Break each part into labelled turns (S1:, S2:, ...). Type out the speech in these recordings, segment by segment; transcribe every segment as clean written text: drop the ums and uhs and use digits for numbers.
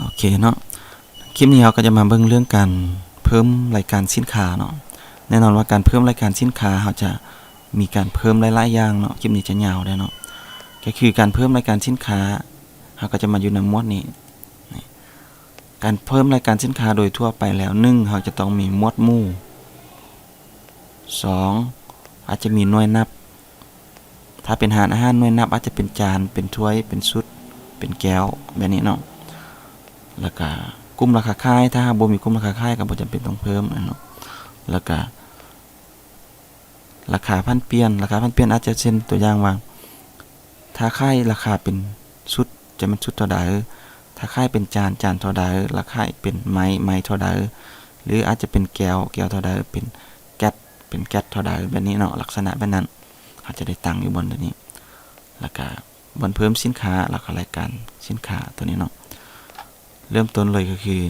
S1: โอเคเนาะคลิปนี้เราก็จะมาเบิ่งเรื่องการเพิ่มรายการสินค้าเนาะแน่นอนว่าการเพิ่มรายการสินค้าเราจะมีการเพิ่มหลายๆอย่างเนาะคลิปนี้จะยาวได้เนาะก็คือการเพิ่มรายการสินค้าเราก็จะมาอยู่ในหมวดนี้การเพิ่มรายการสินค้าโดยทั่วไปแล้ว1เราจะต้องมีหมวดหมู่2อาจจะมีหน่วยนับถ้าเป็นอาหารหน่วยนับอาจจะเป็นจานเป็นถ้วยเป็นชุดเป็นแก้วแบบนี้เนาะแล้วก็กลุ่มราคาค่ายถ้าบ่มีกลุ่มราคาค่ายก็บ่จำเป็นต้องเพิ่มเนาะแล้วก็ราคาพันเปลี่ยนอาจจะเช่นตัวอย่างว่าถ้าค่ายราคาเป็นชุดจะเป็นชุดเท่าใดถ้าค่ายเป็นจานเท่าใดราคาเป็นไม้เท่าใดหรืออาจจะเป็นแก้วเท่าใดเป็นแก๊สเท่าใดแบบนี้เนาะลักษณะแบบนั้นเขาจะได้ตั้งอยู่บนตัวนี้แล้วก็บนเพิ่มสินค้าแล้วก็รายการสินค้าตัวนี้เนาะเริ่มต้นเลยก็คือ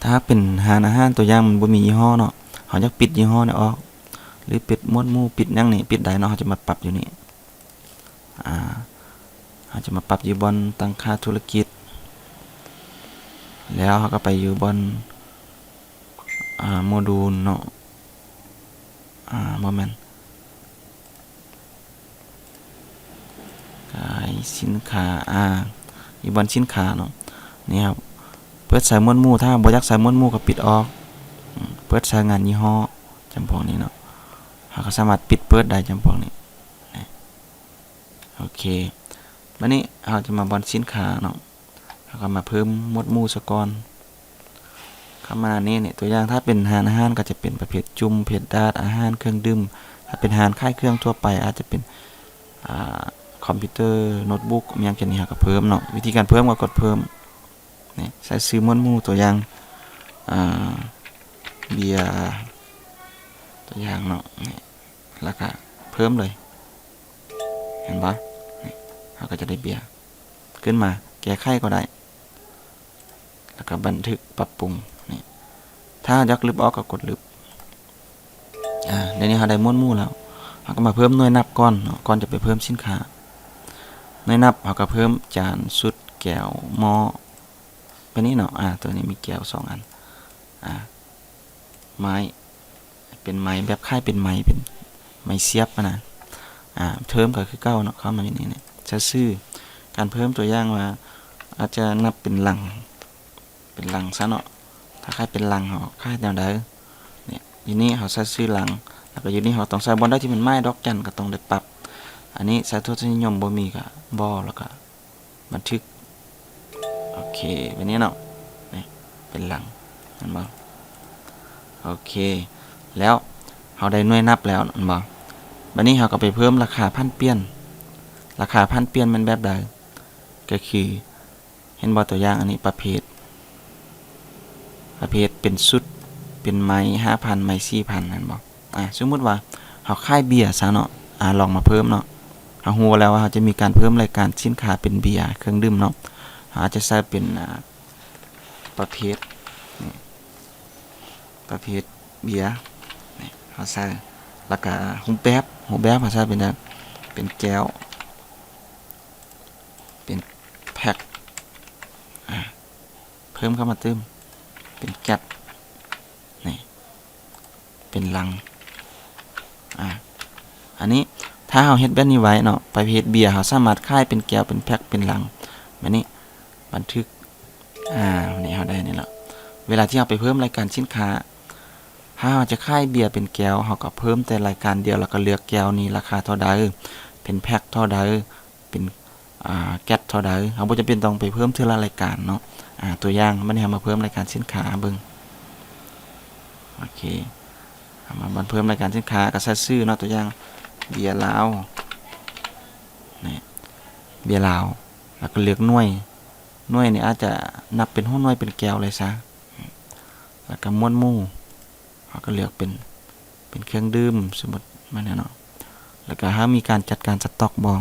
S1: ถ้าเป็นอาหารตัวอย่างมันบ่มียี่ห้อเนาะเขาจะปิดยี่ห้อเนี่ยออกหรือปิดหมวดหมู่ปิดอย่างนี้ปิดได้เนาะเขาจะมาปรับอยู่นี่เขาจะมาปรับอยู่บนตั้งค่าธุรกิจแล้วเขาก็ไปอยู่บนโมดูลเนาะโมเมนต์ขายสินค้าอยู่บนสินค้าเนาะนี่ครับเปิดใส่หมวดหมู่ถ้าบ่อยากใส่หมวดหมู่ก็ปิดออกเปิดใช้งานยี่ห้อจำพวกนี้เนาะเขาก็สามารถปิดเปิดได้จำพวกนี้โอเควันนี้เราจะมาบนสินค้าเนาะเราก็มาเพิ่มหมวดหมู่ซะก่อนเข้ามานี่เนี่ยตัวอย่างถ้าเป็นอาหารก็จะเป็นประเภทจุ่มเผ็ดดาดอาหารเครื่องดื่มถ้าเป็นอาหารค่ายเครื่องทั่วไปอาจจะเป็นคอมพิวเตอร์โน้ตบุ๊กมีอย่างเช่นนี้ก็เพิ่มเนาะวิธีการเพิ่มก็กดเพิ่มนี่ใส่ซื้อหมวดหมู่ตัวอย่างเบียร์ตัวอย่างเนาะนี่แล้วก็เพิ่มเลยเห็นปะนี่เราก็จะได้เบียร์ขึ้นมาแก้ไขก็ได้แล้วก็บันทึกปรับปรุงนี่ถ้าอยากลบออกก็กดลบเดี๋ยวนี้เราได้หมวดหมู่แล้วเราก็มาเพิ่มหน่วยนับก่อนจะไปเพิ่มสินค้าหน่วยนับเราก็เพิ่มจานชุดแก้วหม้อไปนี้เนาะตัวนี้มีแก้ว2อันไม้เป็นไม้แบบค่ายเป็นไม้เสียบนะเพิ่มก็คือเก้าเนาะเข้ามาอย่างนี้เนี่ยจะซื้อการเพิ่มตัวอย่างว่าอาจจะนับเป็นหลังซะเนาะถ้าค่ายเป็นหลังเขาค่ายแนวใดเนี่ยอยู่นี่เขาใช้ซื้อหลังแล้วก็อยู่นี่เขาต้องใส่บอลได้ที่เป็นไม้ดอกจันก็ต้องได้ปรับอันนี้ใส่ทศนิยมบ่มีก็บ่แล้วก็บันทึกโอเคแบบนี้เนาะนี่เป็นหลังเห็นบ่โอเคแล้วเขาได้หน่วยนับแล้วเห็นบ่บัดนี้เราก็ไปเพิ่มราคาพันเปลี่ยนมันแบบใดก็คือเห็นบ่ตัวอย่างอันนี้ประเภทเป็นชุดเป็นไม้ 5,000 ไม้ 4,000 นั่นบ่สมมุติว่าเราขายเบียร์ซะเนาะลองมาเพิ่มเนาะเราฮู้แล้วว่าเราจะมีการเพิ่มรายการสินค้าเป็นเบียร์เครื่องดื่มเนาะอาจจะใส่เป็นประเภทเบียร์นี่เราใส่แล้วก็หูแป๊บเราใส่เป็นแก้วเป็นแพ็คเพิ่มเข้ามาเติมเป็นแก๊สนี่เป็นลังอันนี้ถ้าเราเฮ็ดแบบนี้ไว้เนาะประเภทเบียร์เราสามารถขายเป็นแก้วเป็นแพ็คเป็นลังแบบนี้บันทึกวันนี้เราได้นี่แล้วเวลาที่เราไปเพิ่มรายการสินค้าถ้าเราจะขายเบียร์เป็นแก้วเราก็เพิ่มแต่รายการเดียวแล้วก็เลือกแก้วนี้ราคาเท่าใดเป็นแพ็คเท่าใดเป็นแก๊สเท่าใดเราบ่จำเป็นต้องไปเพิ่มทีละรายการเนาะตัวอย่างมันให้มาเพิ่มรายการสินค้าเบิ่งโอเคมาเพิ่มรายการสินค้าก็ใส่ชื่อเนาะตัวอย่างเบียร์ลาวนี่เบียร์ลาวแล้วก็เลือกหน่วยนี่อาจจะนับเป็นหน่วยเป็นแก้วเลยซะแล้วก็หมวดหมู่เราก็เลือกเป็นเครื่องดื่มสมมุติมันเนาะแล้วก็ถ้ามีการจัดการสต็อกบ่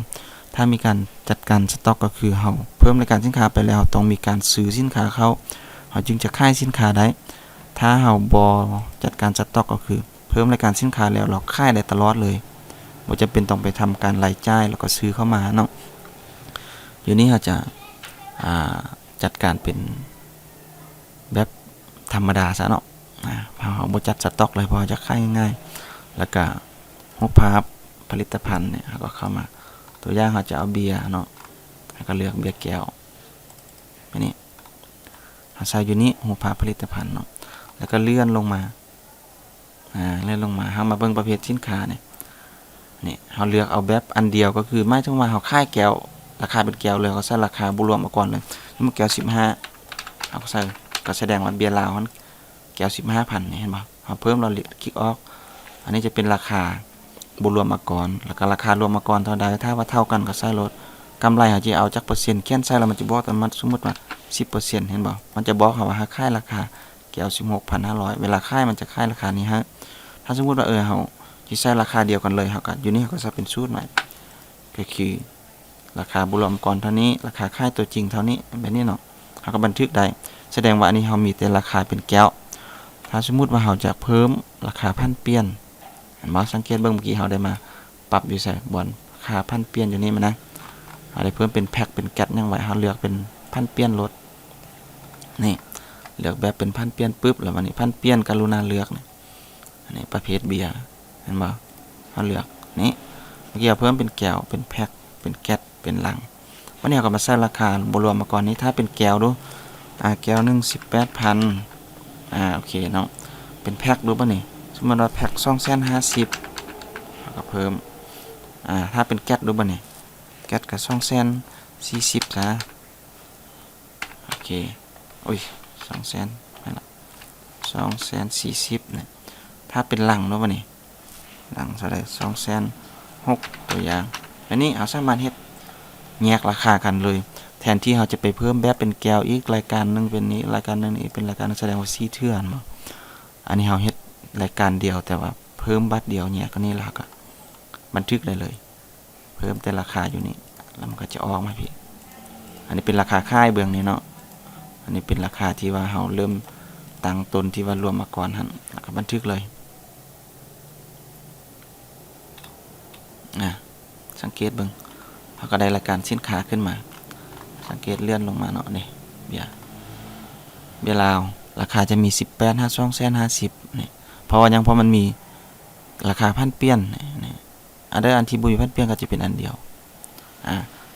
S1: ถ้ามีการจัดการสต็อกก็คือเราเพิ่มรายการสินค้าไปแล้วต้องมีการซื้อสินค้าเขาจึงจะขายสินค้าได้ถ้าเราบ่จัดการสต็อกก็คือเพิ่มรายการสินค้าแล้วเราขายได้ตลอดเลยบ่จำเป็นต้องไปทำการรายจ่ายแล้วก็ซื้อเข้ามาเนาะ อยู่นี้เราจะจัดการเป็นแบบธรรมดาซะเนาะเราบ่จัดสต็อกเลยเพราะจะขายง่ายๆแล้วก็รูปภาพผลิตภัณฑ์เนี่ยเราก็เข้ามาตัวอย่างเราจะเอาเบียร์เนาะแล้วก็เลือกเบียร์แก้วแบบนี้เราใส่อยู่นี้รูปภาพผลิตภัณฑ์เนาะแล้วก็เลื่อนลงมาเลื่อนลงมาเฮามาเบิ่งประเภทสินค้าเนี่ยนี่เฮาเลือกเอาแบบอันเดียวก็คือหมายถึงว่าเฮาขายแก้วราคาเป็นแก้วเลยก็ใส่ราคาบ่รวมมาก่อนเลยมันแก้ว15เฮาก็ใส่ก็แสดงว่าเบียร์ลาวมันแก้ว 15,000 นี่เห็นบ่เฮาเพิ่มเราคลิกออกอันนี้จะเป็นราคาบ่รวมมาก่อนแล้วก็ราคารวมมาก่อนเท่าใดถ้าว่าเท่ากันก็ใส่ลดกำไรเฮาสิเอาจักเปอร์เซ็นต์เขียนใส่แล้วมันจะบอกแต่มันสมมุติว่า 10% เห็นบ่มันจะบอกว่าขายราคาแก้ว 16,500 เวลาขายมันจะขายราคานี้ฮะถ้าสมมุติว่าเฮาสิใช้ราคาเดียวกันเลยเฮาก็อยู่นี่ก็จะเป็นสูตรใหม่ก็คือราคาบ่รวมก่อนเท่านี้ราคาขายตัวจริงเท่านี้แบบนี้เนาะเฮาก็บันทึกได้แสดงว่าอันนี้เฮามีแต่ราคาเป็นแก้วถ้าสมมุติว่าเฮาจะเพิ่มราคาพันเปลี่ยนเห็นบ่สังเกตเบิ่งเมื่อกี้เฮาได้มาปรับอยู่ใส่บนราคาพันเปลี่ยนอยู่นี่มันนะเฮาได้เพิ่มเป็นแพ็คเป็นแก๊สยังไว้เฮาเลือกเป็นพันเปลี่ยนลดนี่เลือกแบบเป็นพันเปลี่ยนปึ๊บแล้ววันนี้พันเปลี่ยนกรุณาเลือกนี่อันนี้ประเภทเบียร์เห็นบ่เฮาเลือกนี่เมื่อกี้เพิ่มเป็นแก้วเป็นแพ็คเป็นแก๊สเป็นลังวันนี้เฮาก็มาใส่ราคาบ่รวมมาก่อนนี้ถ้าเป็นแก้วดูแก้วนึง 18,000 โอเคเนาะเป็นแพ็คดูป่ะนี่สมมุติว่าแพ็ค250แล้วก็เพิ่มถ้าเป็นแก๊สดูป่ะนี่แก๊สก็240ซะโอเคโอ้ย200,000นั่นล่ะ240เนี่ยถ้าเป็นลังดูป่ะนี่ลังเท่าใด206,000ตัวอย่างอันนี้เอาสามารถเฮ็ดแยกราคากันเลยแทนที่เราจะไปเพิ่มแบบเป็นแก้วอีกรายการนึงเป็นนี้รายการนึงนี่เป็นรายการนึงแสดงว่า4เทื่อเนาะอันนี้เราเฮ็ดรายการเดียวแต่ว่าเพิ่มบัตรเดียวแยกกันนี่ล่ะก็บันทึกได้เลยเพิ่มแต่ราคาอยู่นี่แล้วมันก็จะออกมาพี่อันนี้เป็นราคาค่ายเบื้องนี้เนาะอันนี้เป็นราคาที่ว่าเราเริ่มตั้งต้นที่ว่ารวมมาก่อนหั่นแล้วก็บันทึกเลยสังเกตเบิ่งเราก็ได้รายการสินค้าขึ้นมาสังเกตเลื่อนลงมาเนาะนี่เบียร์ลาวราคาจะมี18,250นี่เพราะว่ายังเพราะมันมีราคาพันเปลี่ยนนี่อันที่บ่มีพันเปลี่ยนก็จะเป็นอันเดียว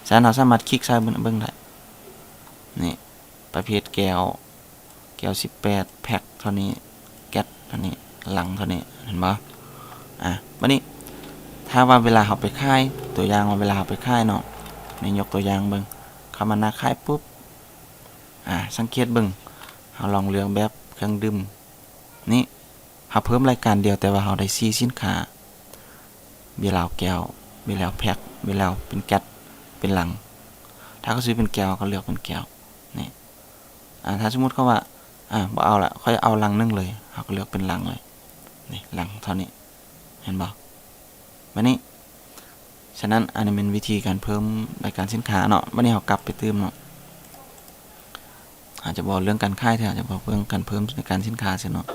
S1: ฉะนั้นเราสามารถคลิกใส่เบิ่งได้นี่ประเภทแก้ว18แพ็คเท่านี้แก๊สเท่านี้ลังเท่านี้เห็นบ่บัดนี้ถ้าว่าเวลาเฮาไปขายตัวอย่างว่าเวลาเฮาไปขายเนาะนี่ยกตัวอย่างเบิ่งเข้ามาหน้าขายปุ๊บสังเกตเบิ่งเฮาลองเลือกแบบเครื่องดื่มนี่เฮาเพิ่มรายการเดียวแต่ว่าเฮาได้4สินค้าเบียร์ลาวแก้วเบียร์ลาวแพ็คเบียร์ลาวเป็นแก๊สเป็นลังถ้าเขาซื้อเป็นแก้วก็เลือกเป็นแก้วนี่ถ้าสมมุติเขาว่าบ่เอาละค่อยเอาลังนึงเลยเฮาก็เลือกเป็นลังเลยนี่ลังเท่านี้เห็นบ่บัดนี้ฉะนั้นอันนี้เป็นวิธีการเพิ่มรายการสินค้าเนาะบัดนี้เฮากลับไปเติมเนาะอาจจะบอกเรื่องการขายอาจจะบอกเรื่องการเพิ่มรายการสินค้าซิเนาะ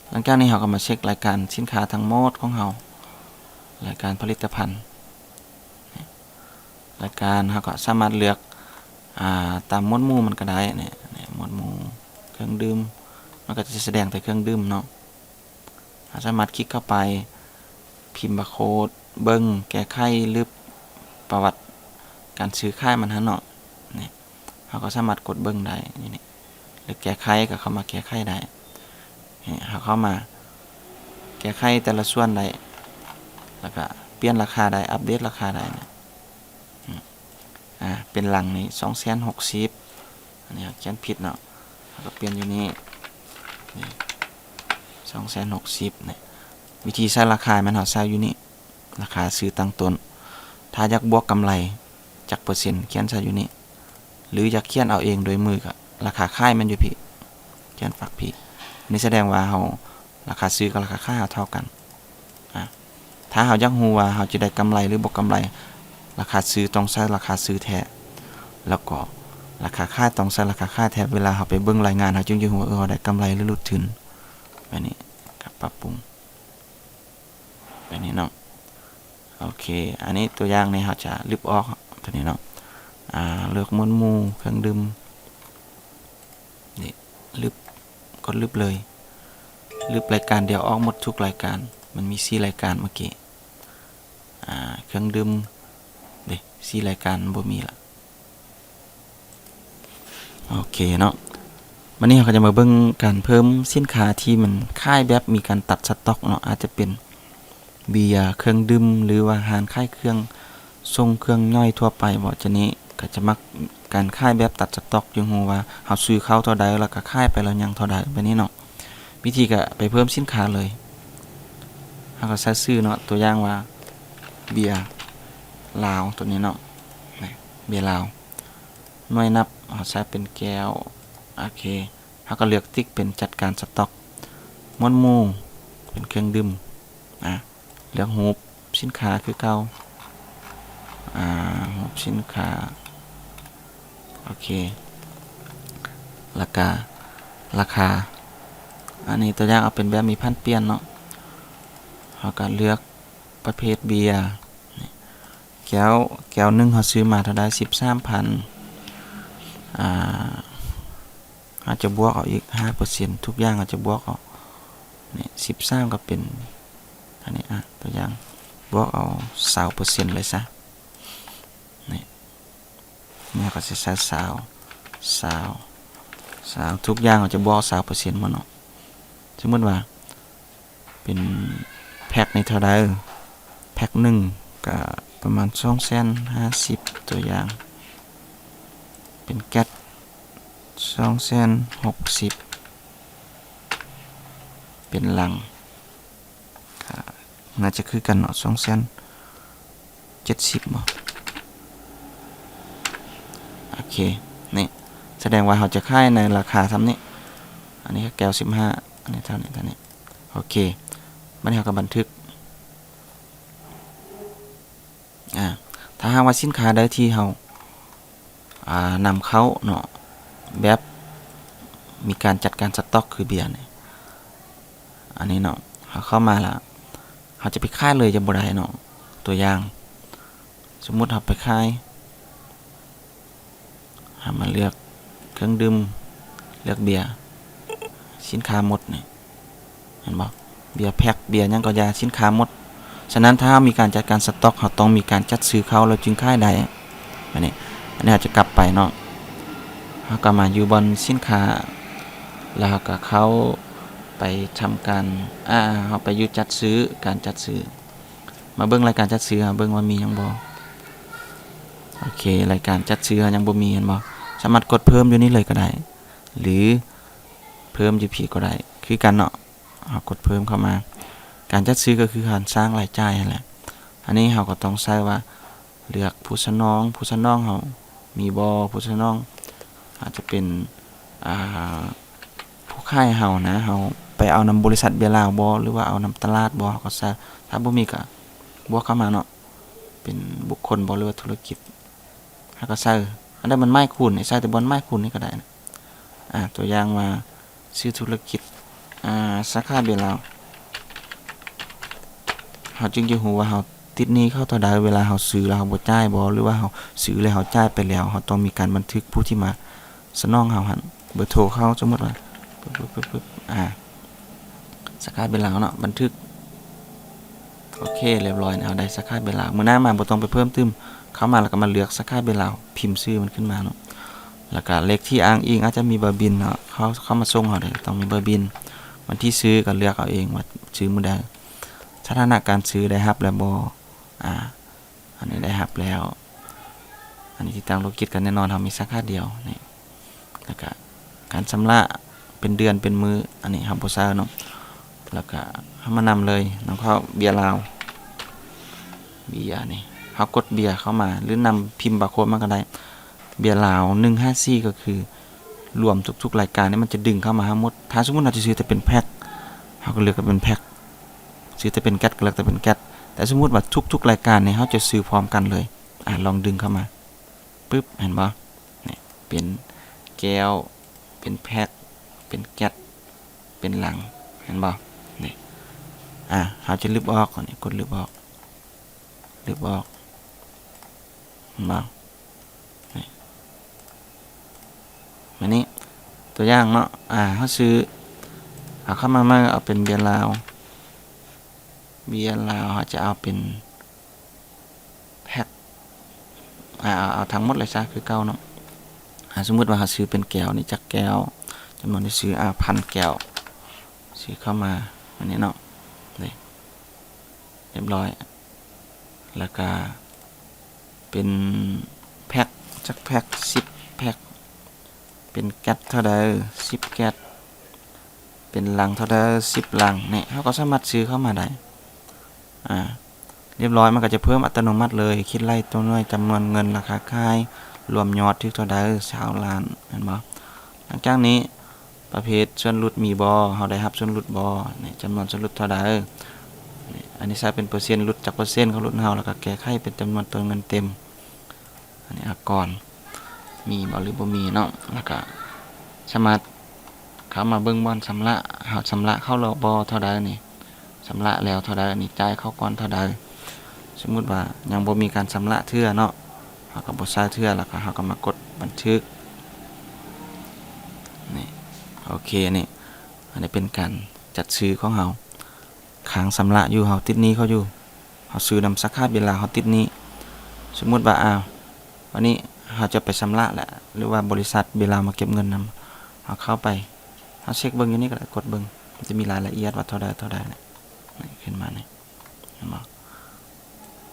S1: หลังจากนี้เฮาก็มาเช็ครายการสินค้าทั้งหมดของเฮารายการผลิตภัณฑ์รายการเฮาก็สามารถเลือกตามหมวดหมู่มันก็ได้นี่หมวดหมู่เครื่องดื่มมันก็จะแสดงแต่เครื่องดื่มเนาะสามารถคลิกเข้าไปพิมพ์บาร์โค้ดเบิ่งแก้ไขหรือประวัติการซื้อขายมันหั่นเนาะนี่เฮาก็สามารถกดเบิ่งได้นี่หรือแก้ไขก็เข้ามาแก้ไขได้นี่เฮาเข้ามาแก้ไขแต่ละส่วนได้แล้วก็เปลี่ยนราคาได้อัปเดตราคาได้นะเป็นหลังนี่260อันนี้เขียนผิดเนาะแล้วก็เปลี่ยนอยู่นี่260นี่วิธีใส่ราคามันเฮาใส่อยู่นี่ราคาซื้อตั้งต้นถ้าอยากบวกกำไรจักเปอร์เซ็นต์เขียนใส่อยู่นี่หรืออยากเขียนเอาเองโดยมือก็ราคาขายมันอยู่พี่เขียนฝักพี่นี่แสดงว่าเฮาราคาซื้อกับราคาขายเท่ากันถ้าเฮาอยากฮู้ว่าเฮาจะได้กำไรหรือบ่กำไรราคาซื้อต้องใช้ราคาซื้อแท้แล้วก็ราคาขายต้องใช้ราคาขายแท้เวลาเฮาไปเบิ่งรายงานเฮาจึงจะฮู้ว่าเฮาได้กำไรหรือลดทุนแบบนี้ก็ปรับปรุงแบบนี้เนาะโอเคอันนี้ตัวอย่างนี่เฮาจะลบออกตัวนี้เนาะ เลือกหมวดหมู่เครื่องดื่มนี่ลึบกดลึบเลยลึบรายการเดียวออกหมดทุกรายการมันมี4รายการเมื่อกี้เครื่องดื่มเด้4รายการบ่มีละโอเคเนาะวันนี้เราก็จะมาเบิ่งการเพิ่มสินค้าที่มันค่ายแบบมีการตัดสต็อกเนาะอาจจะเป็นเบียร์เครื่องดื่มหรือว่าอาหารค่ายเครื่องทรงเครื่องย่อยทั่วไปบ่จะนี้ก็จะมักการค่ายแบบตัดสต็อกอยู่ฮู้ว่าเฮาซื้อเข้าเท่าใดแล้วก็ค่ายไปแล้วยังเท่าใดแบบนี้เนาะวิธีก็ไปเพิ่มสินค้าเลยเฮาก็ใส่ชื่อเนาะตัวอย่างว่าเบียร์ลาวตัวนี้เนาะเบียร์ลาวหน่วยนับเฮาใส่เป็นแก้วโอเคเฮาก็เลือกติ๊กเป็นจัดการสต็อกหมวดหมู่เป็นเครื่องดื่มเลือกรูปสินค้าคือเก่ารูปสินค้าโอเคราคาอันนี้ตัวอย่างเอาเป็นแบบมีพันเปลี่ยนเนาะเฮาก็เลือกประเภทเบียร์แก้วนึงเฮาซื้อมาเท่าใด 13,000 อาจจะบวกเอาอีก 5% ทุกอย่างอาจจะบวกเอานี่13ก็เป็นอันนี้ตัวอย่างบวกเอา 20% เลยซะนี่ก็สิใช้20ทุกอย่างอาจจะบวก 20% หมดเนาะสมมุติว่าเป็นแพ็คในเท่าใดแพ็ค1ก็ประมาณ 250,000 ตัวอย่างเป็นแก๊ส260,000เป็นลังน่าจะคือกันเนาะ270,000บ่โอเคนี่แสดงว่าเขาจะขายในราคาซ้ำนี้อันนี้แก้ว15อันนี้เท่านี้โอเคบัดนี้เราก็บันทึกถ้าหากว่าสินค้าใดที่เรานำเข้าเนาะแบบมีการจัดการสต็อกคือเบียร์นี่อันนี้เนาะเขาเข้ามาแล้วเขาจะไปขายเลยจะบ่ได้เนาะตัวอย่างสมมุติเราไปขายมาเลือกเครื่องดื่มเลือกเบียร์สินค้าหมดนี่เห็นบ่เบียร์แพ็คเบียร์หยังก็อย่าสินค้าหมดฉะนั้นถ้ามีการจัดการสต็อกเราต้องมีการจัดซื้อเขาแล้วจึงขายได้อันนี้อาจจะกลับไปเนาะเฮาก็มาอยู่บนสินค้าแล้วก็เขาไปทำการเฮาไปอยู่จัดซื้อการจัดซื้อมาเบิ่งรายการจัดซื้อเบิ่งว่ามีหยังบ่โอเครายการจัดซื้อยังบ่มีเห็นบ่สามารถกดเพิ่มอยู่นี่เลยก็ได้หรือเพิ่มอยู่พี่ก็ได้คือกันเนาะกดเพิ่มเข้ามาการจัดซื้อก็คือการสร้างรายจ่ายนั่นแหละอันนี้เราก็ต้องใส่ว่าเลือกผู้สนองเฮามีบ่ผู้สนองอาจจะเป็นผู้ขายเฮานะเฮาไปเอานำบริษัทเบียร์ลาวบ่หรือว่าเอานำตลาดบ่ก็ใส่ถ้าบ่มีก็บวกเข้ามาเนาะเป็นบุคคลบ่หรือว่าธุรกิจเฮาก็ใส่อันนั้นมันไม้คูณใส่แต่บนไม้คูณนี่ก็ได้นะตัวอย่างว่าชื่อธุรกิจสาขาเบียร์ลาวเฮาจึงจะรู้ว่าเฮาติดหนี้เข้าเท่าใดเวลาเฮาซื้อแล้วเฮาบ่จ่ายบ่หรือว่าเฮาซื้อแล้วเฮาจ่ายไปแล้วเฮาต้องมีการบันทึกผู้ที่มาสนองเฮาหั่นเบอร์โทรเขาสมมุติว่าปึ๊บสาขาเบียร์ลาวเนาะบันทึกโอเคเรียบร้อยเอาได้สาขาเบียร์ลาวมื้อหน้ามาบ่ต้องไปเพิ่มเติมเข้ามาแล้วก็มาเลือกสาขาเบียร์ลาวพิมพ์ชื่อมันขึ้นมาเนาะแล้วก็เลขที่อ้างอิงอาจจะมีเบอร์บินเนาะเขามาส่งเฮาได้ต้องมีเบอร์บินวันที่ซื้อก็เลือกเอาเองว่าซื้อมื้อใดสถานะการซื้อได้รับแล้วบ่อันนี้ได้รับแล้วอันนี้ที่ตั้งธุรกิจกันแน่นอนเฮามีสาขาเดียวนี่แล้วก็การชำระเป็นเดือนเป็นมื้ออันนี้เฮาบ่ใส่เนาะแล้วก็เฮามานำเลยนำเข้าเบียร์ลาวเบียร์นี่เฮากดเบียร์เข้ามาหรือนำพิมพ์บาร์โค้ดมาก็ได้เบียร์ลาว154ก็คือรวมทุกๆรายการนี่มันจะดึงเข้ามาทั้งหมดถ้าสมมุติเราจะซื้อแต่เป็นแพ็คเฮาก็เลือกเป็นแพ็คซื้อแต่เป็นแก๊สก็เลือกแต่เป็นแก๊สแต่สมมุติว่าทุกๆรายการเนี่ยเฮาจะซื้อพร้อมกันเลยลองดึงเข้ามาปึ๊บเห็นบ่นี่เป็นแก้วเป็นแพ็คเป็นแก๊สเป็นลังเห็นบ่นี่เฮาจะลบออกนี่กดลบออกเห็นบ่นี่ แบบนี้ตัวอย่างเนาะเขาซื้อเอาเข้ามาเอาเป็นเบียร์ลาวเขาจะเอาเป็นแพ็คเอาทั้งหมดเลยซะคือเก่าเนาะสมมุติว่าเขาซื้อเป็นแก้วนี่จักแก้วจำนวนที่ซื้อ1,000 แก้วซื้อเข้ามาอันนี้เนาะนี่เรียบร้อยแล้วก็เป็นแพ็คจักแพ็ค10 แพ็คเป็นแก๊สเท่าใด10 แก๊สเป็นลังเท่าใด10 ลังเนี่ยเขาก็สามารถซื้อเข้ามาได้เรียบร้อยมันก็จะเพิ่มอัตโนมัติเลยคิดไล่ตัวน้อยจำนวนเงินราคาขายรวมยอดที่เท่าใด20 ล้านเห็นบ่หลังจากนี้ประเภทส่วนลดมีบ่เฮาได้รับส่วนลดบ่นี่จำนวนส่วนลดเท่าใดนี่อันนี้ใช้เป็นเปอร์เซ็นต์ลดจากเปอร์เซ็นต์เขาลดเฮาแล้วก็แก้ไขเป็นจำนวนตัวเงินเต็มอันนี้ก่อนมีบ่หรือบ่มีเนาะแล้วก็สามารถเข้ามาเบิ่งบ่อนชำระเฮาชำระเข้าแล้วบ่เท่าใดนี่ชำระแล้วเท่าใดนี่จ่ายเข้าก่อนเท่าใดสมมุติว่ายังบ่มีการชำระเทื่อเนาะเฮาก็บ่ใช้เทื่อแล้วก็เฮาก็มากดบันทึกนี่โอเคนี่อันนี้เป็นการจัดซื้อของเฮาค้างชำระอยู่เฮาติดหนี้เขาอยู่เฮาซื้อนำสาขาเวลาเฮาติดหนี้สมมุติว่าวันนี้เฮาจะไปชำระแหละหรือว่าบริษัทเวลามาเก็บเงินนำเฮาเข้าไปเฮาเช็คเบิ่งอยู่นี่ก็ได้กดเบิ่งมันจะมีรายละเอียดว่าเท่าใดนี่ขึ้นมานี่เห็นบ่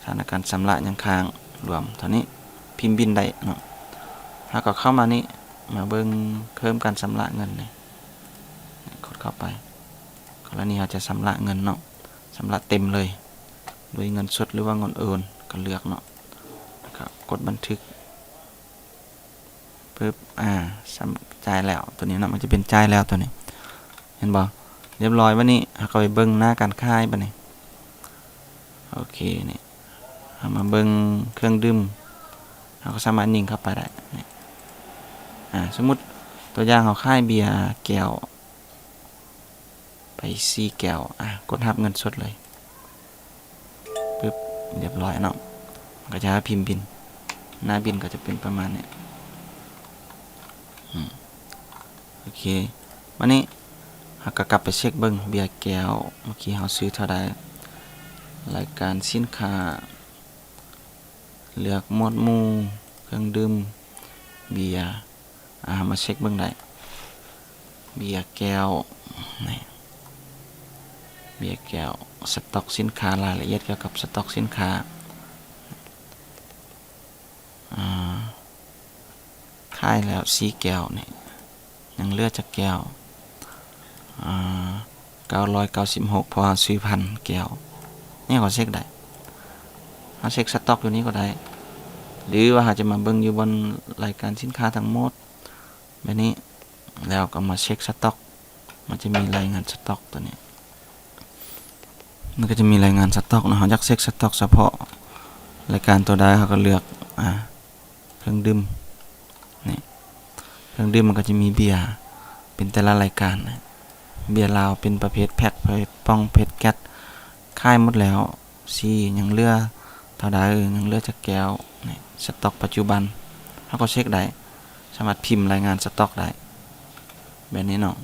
S1: สถานการณ์ชำระยังค้างรวมเท่านี้พิมพ์บินได้เนาะเฮาก็เข้ามานี่มาเบิ่งเพิ่มการชำระเงินนี่กดเข้าไปกรณีเฮาจะชำระเงินเนาะชำระเต็มเลยโดยเงินสดหรือว่าเงินโอนก็เลือกเนาะครับกดบันทึกปึ๊บจ่ายแล้วตัวนี้เนาะมันจะเป็นจ่ายแล้วตัวนี้เห็นบ่เรียบร้อยวันนี้เฮาก็ไปเบิ่งหน้าการขายบัดนี้โอเคนี่เฮามาเบิ่งเครื่องดื่มเฮาก็สามารถนิ่งเข้าไปได้นี่สมมุติตัวอย่างเฮาขายเบียร์แก้วไป4 แก้วกดรับเงินสดเลยปึ๊บเรียบร้อยเนาะก็จะพิมพ์บินหน้าบินก็จะเป็นประมาณนี้โอเควันนี้เฮาก็กลับไปเช็คเบิ่งเบียร์แก้วเมื่อกี้เฮาซื้อเท่าใดรายการสินค้าเลือกหมวดหมู่เครื่องดื่มเบียร์มาเช็คเบิ่งได้เบียร์แก้วนี่เบียร์แก้วสต็อกสินค้ารายละเอียดเกี่ยวกับสต็อกสินค้าขายแล้ว4 แก้วนี่ยังเหลือจักแก้ว996พอซื้อ1,000 แก้วนี่ก็เช็คได้เฮาเช็คสต็อกอยู่นี้ก็ได้หรือว่าเฮาจะมาเบิ่งอยู่บนรายการสินค้าทั้งหมดแบบนี้แล้วก็มาเช็คสต็อกมันจะมีรายงานสต็อกตัวนี้มันก็จะมีรายงานสต็อกนะเฮาอยากเช็คสต็อกเฉพาะรายการตัวใดเฮาก็เลือกเครื่องดื่มนี่เครื่องดื่มมันก็จะมีเบียร์เป็นแต่ละรายการนะเบียร์ลาวเป็นประเภทแพ็คประเภทป้องเพชรแก๊สขายหมดแล้วยังเหลือเท่าใดยังเหลือจักแก้วนี่สต็อกปัจจุบันเฮาก็เช็คได้สามารถพิมพ์รายงานสต็อกได้แบบนี้เนาะ